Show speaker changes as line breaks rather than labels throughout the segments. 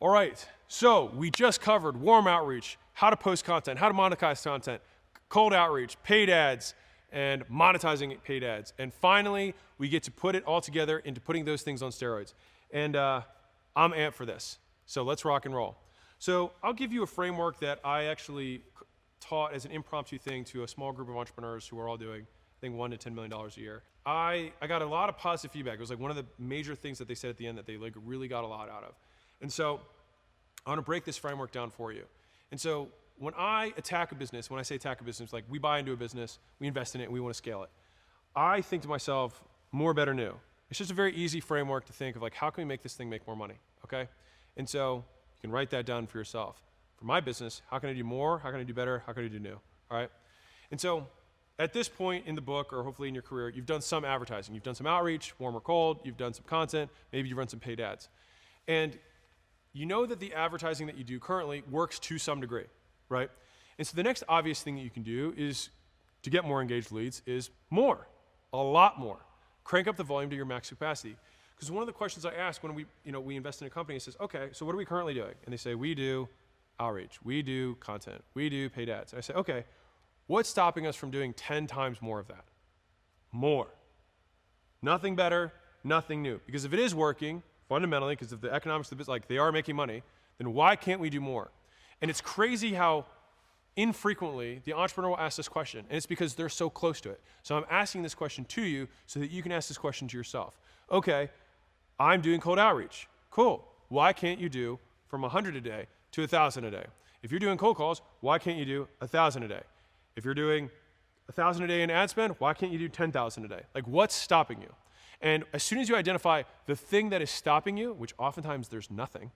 All right, so we just covered warm outreach, how to post content, how to monetize content, cold outreach, paid ads, and monetizing paid ads. And finally, we get to put it all together into putting those things on steroids. And I'm amped for this. So let's rock and roll. So I'll give you a framework that I actually taught as an impromptu thing to a small group of entrepreneurs who are all doing, I think, $1 to $10 million a year. I got a lot of positive feedback. It was like one of the major things that they said at the end that they like really got a lot out of. And so I want to break this framework down for you. And so when I attack a business, when I say attack a business, like we buy into a business, we invest in it, and we want to scale it. I think to myself, more, better, new. It's just a very easy framework to think of like, how can we make this thing make more money, okay? And so you can write that down for yourself. For my business, how can I do more? How can I do better? How can I do new, all right? And so at this point in the book, or hopefully in your career, you've done some advertising. You've done some outreach, warm or cold. You've done some content. Maybe you've run some paid ads. And you know that the advertising that you do currently works to some degree, right? And so the next obvious thing that you can do is to get more engaged leads is more, a lot more. Crank up the volume to your max capacity. Because one of the questions I ask when we invest in a company is, okay, so what are we currently doing? And they say, we do outreach, we do content, we do paid ads. And I say, okay, what's stopping us from doing 10 times more of that? More. Nothing better, nothing new. Because if it is working, fundamentally, because of the economics of the business, like they are making money, then why can't we do more? And it's crazy how infrequently the entrepreneur will ask this question, and it's because they're so close to it. So I'm asking this question to you so that you can ask this question to yourself. Okay, I'm doing cold outreach. Cool. Why can't you do from 100 a day to 1,000 a day? If you're doing cold calls, why can't you do 1,000 a day? If you're doing 1,000 a day in ad spend, why can't you do 10,000 a day? Like, what's stopping you? And as soon as you identify the thing that is stopping you, which oftentimes there's nothing,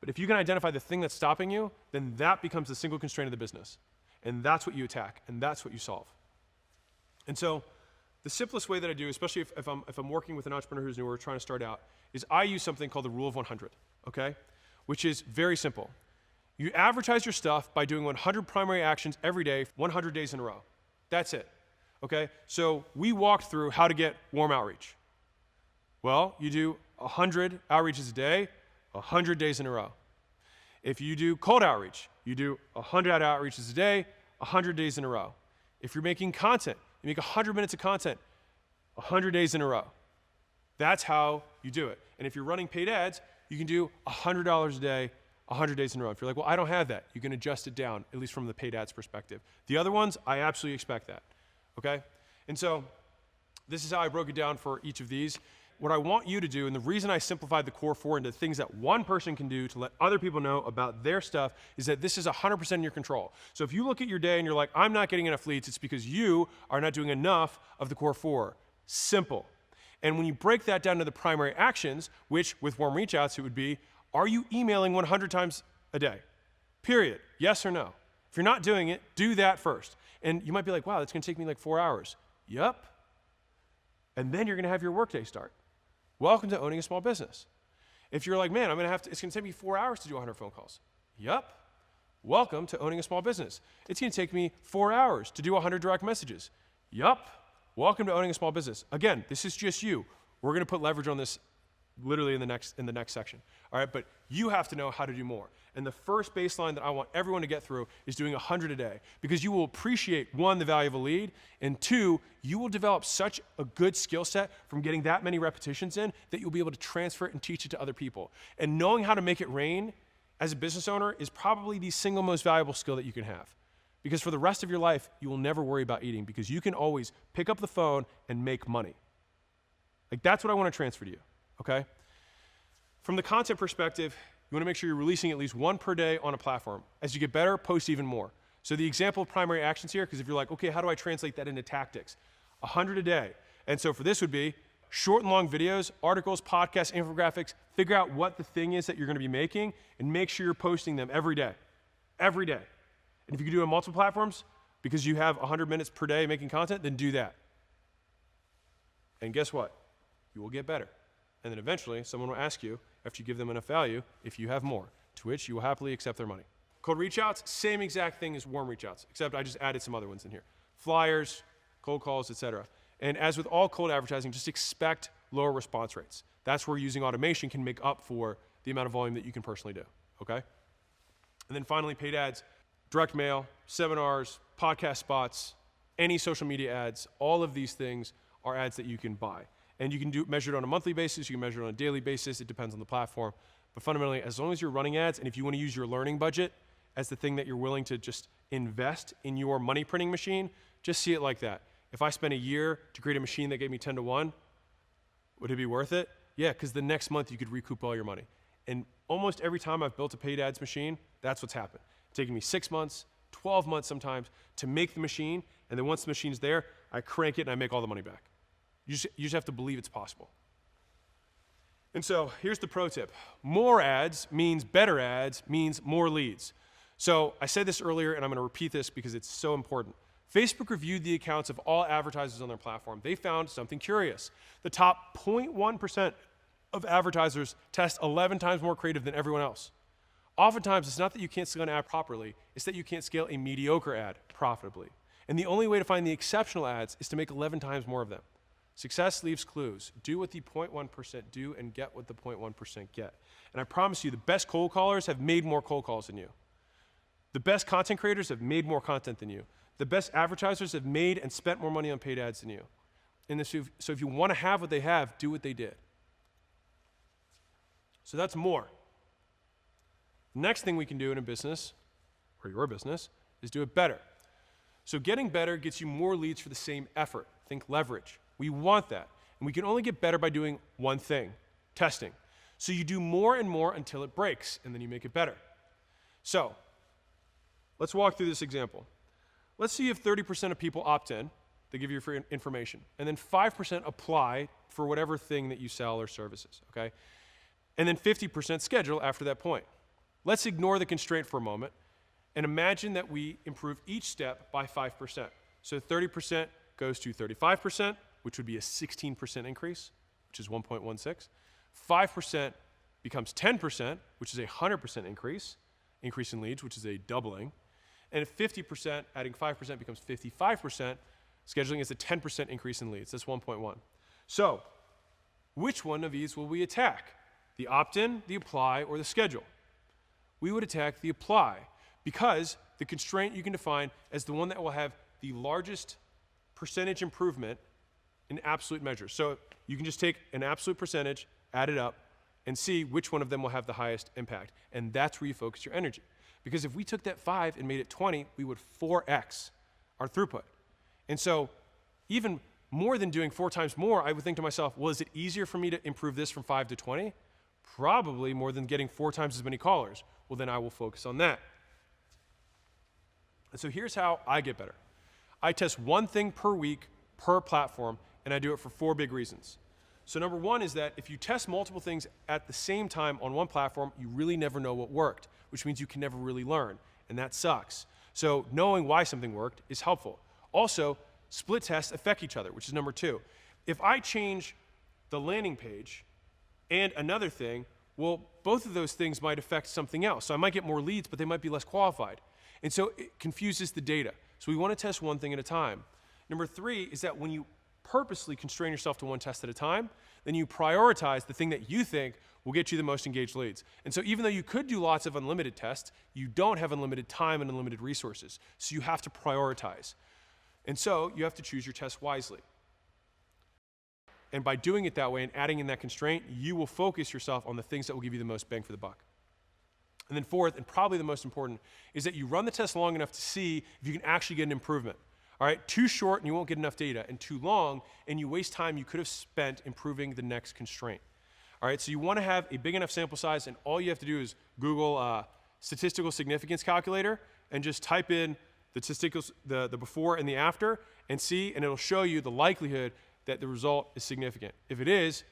but if you can identify the thing that's stopping you, then that becomes the single constraint of the business. And that's what you attack, and that's what you solve. And so the simplest way that I do, especially if I'm working with an entrepreneur who's new or trying to start out, is I use something called the rule of 100, okay? Which is very simple. You advertise your stuff by doing 100 primary actions every day, 100 days in a row. That's it. Okay, so we walked through how to get warm outreach. Well, you do 100 outreaches a day, 100 days in a row. If you do cold outreach, you do 100 outreaches a day, 100 days in a row. If you're making content, you make 100 minutes of content, 100 days in a row. That's how you do it. And if you're running paid ads, you can do $100 a day, 100 days in a row. If you're like, well, I don't have that, you can adjust it down, at least from the paid ads perspective. The other ones, I absolutely expect that. Okay? And so this is how I broke it down for each of these. What I want you to do, and the reason I simplified the core four into things that one person can do to let other people know about their stuff, is that this is 100% in your control. So if you look at your day and you're like, I'm not getting enough leads, it's because you are not doing enough of the core four. Simple. And when you break that down to the primary actions, which with warm reach outs, it would be, are you emailing 100 times a day? Period. Yes or no? If you're not doing it, do that first. And you might be like, wow, that's going to take me like 4 hours. Yup. And then you're going to have your workday start. Welcome to owning a small business. If you're like, man, it's going to take me 4 hours to do 100 phone calls. Yup. Welcome to owning a small business. It's going to take me 4 hours to do 100 direct messages. Yup. Welcome to owning a small business. Again, this is just you. We're going to put leverage on this literally in the next section. All right, but you have to know how to do more. And the first baseline that I want everyone to get through is doing 100 a day, because you will appreciate, one, the value of a lead, and two, you will develop such a good skill set from getting that many repetitions in that you'll be able to transfer it and teach it to other people. And knowing how to make it rain as a business owner is probably the single most valuable skill that you can have. Because for the rest of your life, you will never worry about eating, because you can always pick up the phone and make money. Like, that's what I want to transfer to you, okay? From the content perspective, you want to make sure you're releasing at least one per day on a platform. As you get better, post even more. So the example of primary actions here, because if you're like, okay, how do I translate that into tactics? 100 a day. And so for this would be short and long videos, articles, podcasts, infographics. Figure out what the thing is that you're going to be making and make sure you're posting them every day. Every day. And if you can do it on multiple platforms, because you have 100 minutes per day making content, then do that. And guess what? You will get better. And then eventually, someone will ask you, after you give them enough value, if you have more, to which you will happily accept their money. Cold reach outs, same exact thing as warm reach outs, except I just added some other ones in here. Flyers, cold calls, etc. And as with all cold advertising, just expect lower response rates. That's where using automation can make up for the amount of volume that you can personally do, okay? And then finally, paid ads, direct mail, seminars, podcast spots, any social media ads, all of these things are ads that you can buy. And you can measure it on a monthly basis, you can measure it on a daily basis, it depends on the platform. But fundamentally, as long as you're running ads, and if you want to use your learning budget as the thing that you're willing to just invest in your money printing machine, just see it like that. If I spent a year to create a machine that gave me 10 to 1, would it be worth it? Yeah, because the next month you could recoup all your money. And almost every time I've built a paid ads machine, that's what's happened. It's taken me 6 months, 12 months sometimes to make the machine, and then once the machine's there, I crank it and I make all the money back. You just have to believe it's possible. And so here's the pro tip. More ads means better ads means more leads. So I said this earlier, and I'm going to repeat this because it's so important. Facebook reviewed the accounts of all advertisers on their platform. They found something curious. The top 0.1% of advertisers test 11 times more creative than everyone else. Oftentimes, it's not that you can't scale an ad properly, it's that you can't scale a mediocre ad profitably. And the only way to find the exceptional ads is to make 11 times more of them. Success leaves clues. Do what the 0.1% do and get what the 0.1% get. And I promise you, the best cold callers have made more cold calls than you. The best content creators have made more content than you. The best advertisers have made and spent more money on paid ads than you. And so if you want to have what they have, do what they did. So that's more. The next thing we can do in a business, or your business, is do it better. So getting better gets you more leads for the same effort. Think leverage. We want that. And we can only get better by doing one thing, testing. So you do more and more until it breaks, and then you make it better. So let's walk through this example. Let's see if 30% of people opt in, they give you free information, and then 5% apply for whatever thing that you sell or services, okay? And then 50% schedule after that point. Let's ignore the constraint for a moment and imagine that we improve each step by 5%. So 30% goes to 35%, which would be a 16% increase, which is 1.16. 5% becomes 10%, which is a 100% increase in leads, which is a doubling. And at 50%, adding 5% becomes 55%. Scheduling is a 10% increase in leads. That's 1.1. So which one of these will we attack? The opt-in, the apply, or the schedule? We would attack the apply because the constraint you can define as the one that will have the largest percentage improvement in absolute measures. So you can just take an absolute percentage, add it up, and see which one of them will have the highest impact. And that's where you focus your energy. Because if we took that 5 and made it 20, we would 4x our throughput. And so even more than doing 4 times more, I would think to myself, well, is it easier for me to improve this from 5 to 20? Probably more than getting 4 times as many callers. Well, then I will focus on that. And so here's how I get better. I test one thing per week, per platform, and I do it for 4 big reasons. So number 1 is that if you test multiple things at the same time on one platform, you really never know what worked, which means you can never really learn, and that sucks. So knowing why something worked is helpful. Also, split tests affect each other, which is number 2. If I change the landing page and another thing, well, both of those things might affect something else. So I might get more leads, but they might be less qualified. And so it confuses the data. So we want to test one thing at a time. Number 3 is that when you purposely constrain yourself to one test at a time, then you prioritize the thing that you think will get you the most engaged leads. And so even though you could do lots of unlimited tests, you don't have unlimited time and unlimited resources. So you have to prioritize. And so you have to choose your tests wisely. And by doing it that way and adding in that constraint, you will focus yourself on the things that will give you the most bang for the buck. And then 4th, and probably the most important, is that you run the test long enough to see if you can actually get an improvement. All right, too short and you won't get enough data, and too long and you waste time you could have spent improving the next constraint. All right, so you want to have a big enough sample size, and all you have to do is Google statistical significance calculator and just type in the before and the after and see, and it'll show you the likelihood that the result is significant. If it is,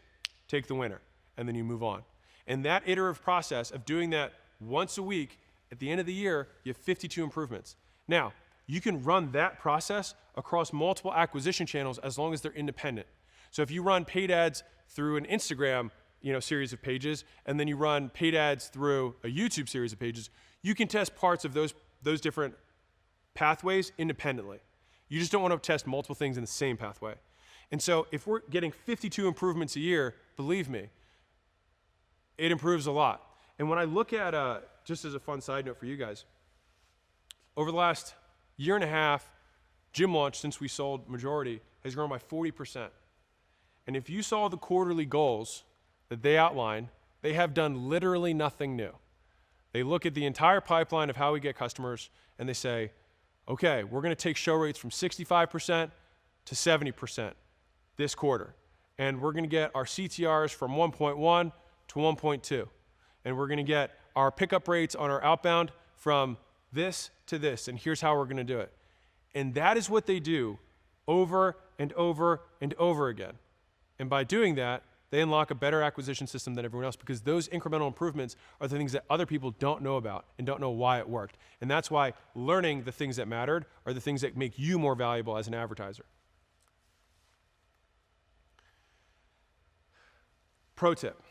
take the winner, and then you move on. And that iterative process of doing that once a week, at the end of the year, you have 52 improvements. Now, you can run that process across multiple acquisition channels as long as they're independent. So if you run paid ads through an Instagram series of pages, and then you run paid ads through a YouTube series of pages, you can test parts of those different pathways independently. You just don't want to test multiple things in the same pathway. And so if we're getting 52 improvements a year, believe me, it improves a lot. And when I look at, just as a fun side note for you guys, over the last year and a half, Gym Launch, since we sold majority, has grown by 40%. And if you saw the quarterly goals that they outline, they have done literally nothing new. They look at the entire pipeline of how we get customers, and they say, okay, we're going to take show rates from 65% to 70% this quarter. And we're going to get our CTRs from 1.1 to 1.2. And we're going to get our pickup rates on our outbound from this to this. And here's how we're going to do it. And that is what they do over and over and over again. And by doing that, they unlock a better acquisition system than everyone else, because those incremental improvements are the things that other people don't know about and don't know why it worked. And that's why learning the things that mattered are the things that make you more valuable as an advertiser. Pro tip: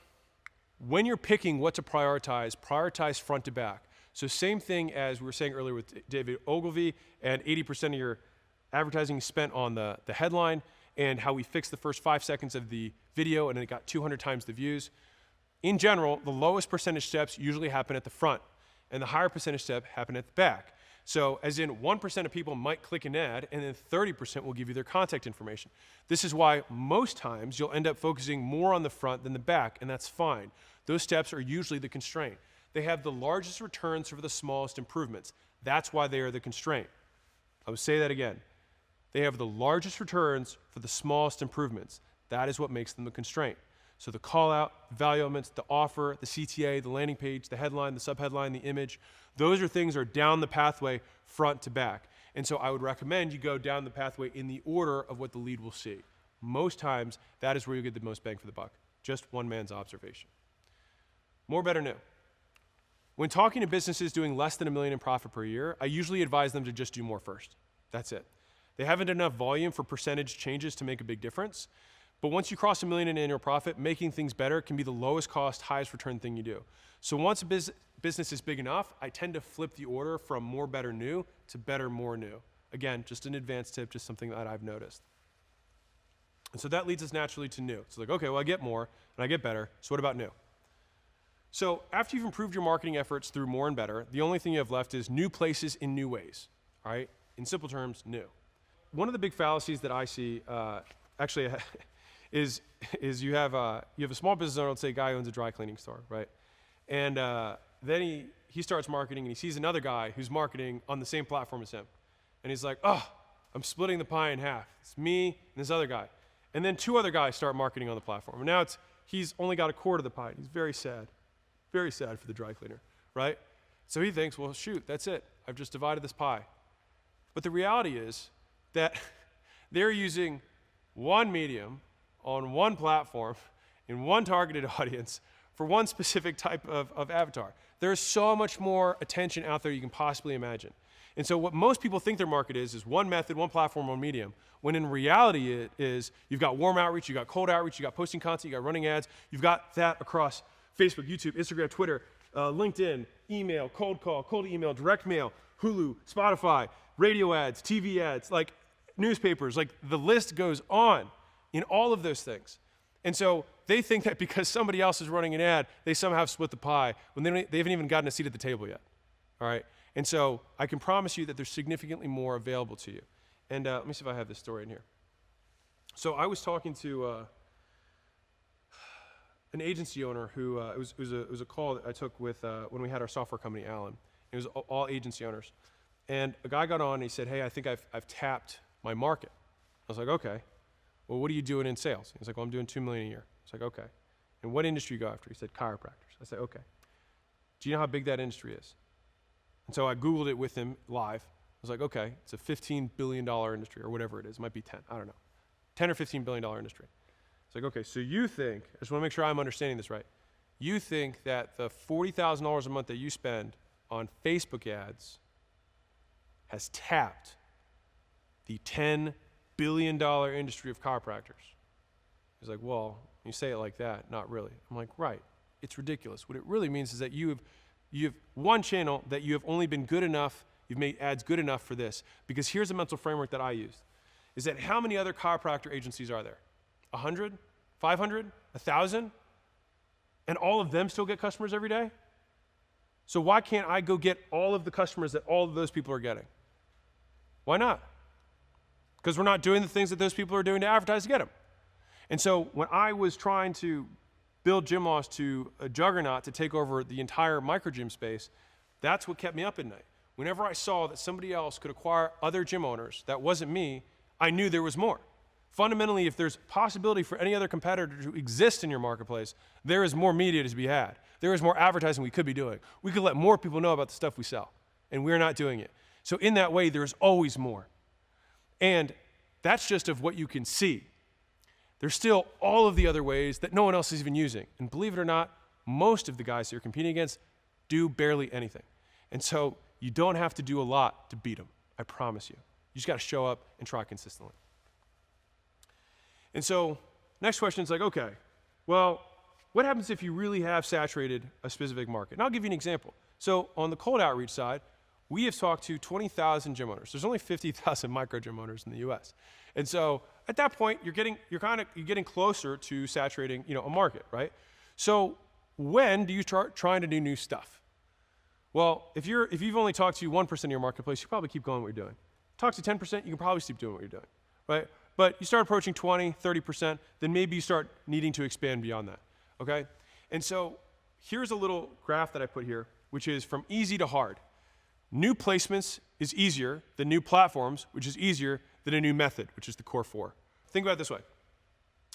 when you're picking what to prioritize front to back. So same thing as we were saying earlier with David Ogilvy, and 80% of your advertising spent on the headline, and how we fixed the first 5 seconds of the video and it got 200 times the views. In general, the lowest percentage steps usually happen at the front, and the higher percentage step happen at the back. So as in 1% of people might click an ad, and then 30% will give you their contact information. This is why most times you'll end up focusing more on the front than the back, and that's fine. Those steps are usually the constraint. They have the largest returns for the smallest improvements. That's why they are the constraint. I will say that again. They have the largest returns for the smallest improvements. That is what makes them the constraint. So the call out, the value elements, the offer, the CTA, the landing page, the headline, the subheadline, the image, those are things that are down the pathway front to back. And so I would recommend you go down the pathway in the order of what the lead will see. Most times, that is where you get the most bang for the buck. Just one man's observation. More, better, new. When talking to businesses doing less than $1 million in profit per year, I usually advise them to just do more first. That's it. They haven't enough volume for percentage changes to make a big difference. But once you cross $1 million in annual profit, making things better can be the lowest cost, highest return thing you do. So once a business is big enough, I tend to flip the order from more, better, new to better, more, new. Again, just an advanced tip, just something that I've noticed. And so that leads us naturally to new. It's like, okay, well, I get more and I get better. So what about new? So after you've improved your marketing efforts through more and better, the only thing you have left is new places in new ways. All right? In simple terms, new. One of the big fallacies that I see, actually, is you have a small business owner, let's say a guy who owns a dry cleaning store, right? And then he starts marketing, and he sees another guy who's marketing on the same platform as him. And he's like, oh, I'm splitting the pie in half. It's me and this other guy. And then 2 other guys start marketing on the platform. And now he's only got a quarter of the pie. He's very sad for the dry cleaner, right? So he thinks, well, shoot, that's it. I've just divided this pie. But the reality is that they're using one medium on one platform in one targeted audience for one specific type of avatar. There's so much more attention out there you can possibly imagine. And so what most people think their market is one method, one platform, one medium, when in reality it is you've got warm outreach, you've got cold outreach, you've got posting content, you've got running ads, you've got that across Facebook, YouTube, Instagram, Twitter, LinkedIn, email, cold call, cold email, direct mail, Hulu, Spotify, radio ads, TV ads, like newspapers, like the list goes on in all of those things. And so they think that because somebody else is running an ad, they somehow split the pie when they haven't even gotten a seat at the table yet, all right? And so I can promise you that there's significantly more available to you. And let me see if I have this story in here. So I was talking to an agency owner who, it was a call that I took with, when we had our software company, Alan. It was all agency owners. And a guy got on and he said, hey, I think I've tapped my market. I was like, okay. Well, what are you doing in sales? He's like, well, I'm doing $2 million a year. I was like, okay. And what industry you go after? He said, chiropractors. I said, okay. Do you know how big that industry is? And so I Googled it with him live. I was like, okay, it's a $15 billion industry or whatever it is. It might be 10, I don't know. $10 or $15 billion industry. It's like, okay, so you think, I just want to make sure I'm understanding this right. You think that the $40,000 a month that you spend on Facebook ads has tapped the $10 billion industry of chiropractors? He's like, well, you say it like that, not really. I'm like, right, it's ridiculous. What it really means is that you have one channel that you have only been good enough, you've made ads good enough for this. Because here's a mental framework that I used, is that how many other chiropractor agencies are there? 100? 500? 1,000? And all of them still get customers every day? So why can't I go get all of the customers that all of those people are getting? Why not? Because we're not doing the things that those people are doing to advertise to get them. And so when I was trying to build GymLoss to a juggernaut to take over the entire micro gym space, that's what kept me up at night. Whenever I saw that somebody else could acquire other gym owners that wasn't me, I knew there was more. Fundamentally, if there's possibility for any other competitor to exist in your marketplace, there is more media to be had. There is more advertising we could be doing. We could let more people know about the stuff we sell, and we're not doing it. So in that way, there's always more. And that's just of what you can see. There's still all of the other ways that no one else is even using. And believe it or not, most of the guys that you're competing against do barely anything. And so you don't have to do a lot to beat them, I promise you. You just got to show up and try consistently. And so next question is like, okay, well, what happens if you really have saturated a specific market? And I'll give you an example. So on the cold outreach side, we have talked to 20,000 gym owners. There's only 50,000 micro gym owners in the US. And so at that point, you're getting closer to saturating, a market, right? So when do you start trying to do new stuff? Well, if you've only talked to 1% of your marketplace, you probably keep going what you're doing. Talk to 10%, you can probably keep doing what you're doing, right? But you start approaching 20, 30%, then maybe you start needing to expand beyond that, okay? And so here's a little graph that I put here, which is from easy to hard. New placements is easier than new platforms, which is easier than a new method, which is the core 4. Think about it this way.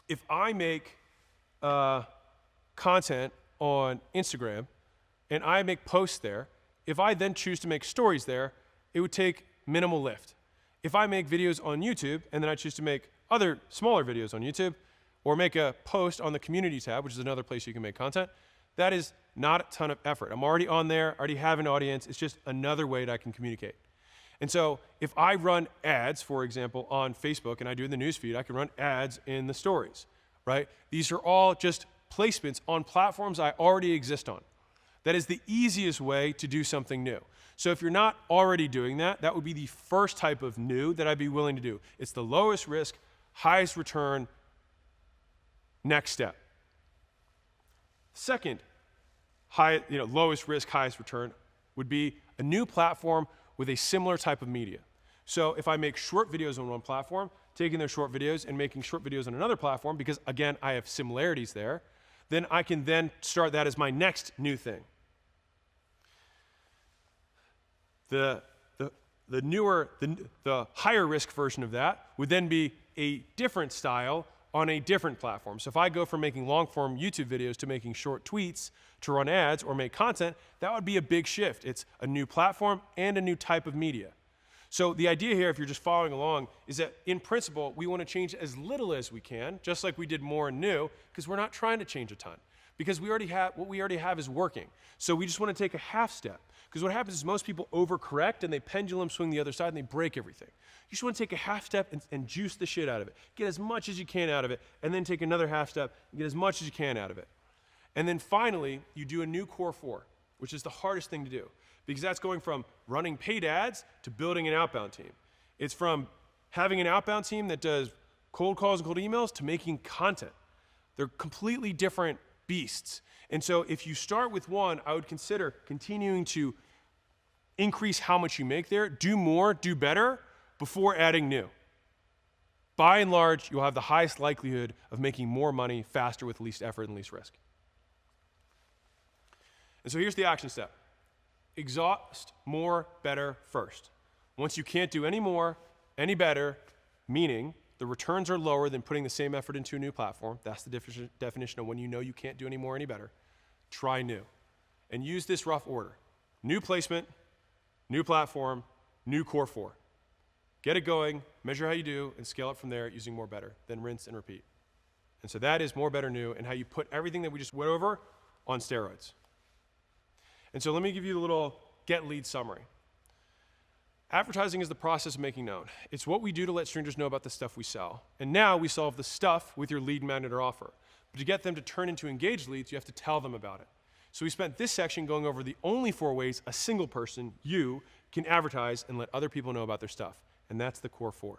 If I make content on Instagram and I make posts there, if I then choose to make stories there, it would take minimal lift. If I make videos on YouTube and then I choose to make other smaller videos on YouTube or make a post on the community tab, which is another place you can make content, that is not a ton of effort. I'm already on there, already have an audience. It's just another way that I can communicate. And so if I run ads, for example, on Facebook and I do in the newsfeed, I can run ads in the stories, right? These are all just placements on platforms I already exist on. That is the easiest way to do something new. So if you're not already doing that, that would be the first type of new that I'd be willing to do. It's the lowest risk, highest return, next step. Second, lowest risk, highest return would be a new platform with a similar type of media. So if I make short videos on one platform, taking those short videos and making short videos on another platform, because again, I have similarities there, then I can then start that as my next new thing. The higher risk version of that would then be a different style on a different platform. So if I go from making long form YouTube videos to making short tweets to run ads or make content, that would be a big shift. It's a new platform and a new type of media. So the idea here, if you're just following along, is that in principle, we want to change as little as we can, just like we did more and new, because we're not trying to change a ton. Because what we already have is working. So we just want to take a half step. Because what happens is most people overcorrect and they pendulum swing the other side and they break everything. You just want to take a half step and juice the shit out of it. Get as much as you can out of it, and then take another half step and get as much as you can out of it. And then finally, you do a new core 4, which is the hardest thing to do. Because that's going from running paid ads to building an outbound team. It's from having an outbound team that does cold calls and cold emails to making content. They're completely different beasts. And so if you start with one, I would consider continuing to increase how much you make there, do more, do better, before adding new. By and large, you'll have the highest likelihood of making more money faster with least effort and least risk. And so here's the action step. Exhaust more, better first. Once you can't do any more, any better, meaning the returns are lower than putting the same effort into a new platform. That's the definition of when you know you can't do any more, any better. Try new. And use this rough order. New placement, new platform, new core 4. Get it going, measure how you do, and scale it from there using more, better. Then rinse and repeat. And so that is more, better, new, and how you put everything that we just went over on steroids. And so let me give you a little get lead summary. Advertising is the process of making known. It's what we do to let strangers know about the stuff we sell. And now we solve the stuff with your lead magnet or offer. But to get them to turn into engaged leads, you have to tell them about it. So we spent this section going over the only 4 ways a single person, you, can advertise and let other people know about their stuff. And that's the core 4.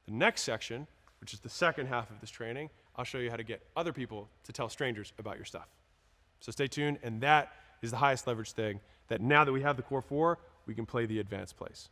The next section, which is the second half of this training, I'll show you how to get other people to tell strangers about your stuff. So stay tuned, and that is is the highest leverage thing that now that we have the core four, we can play the advanced plays.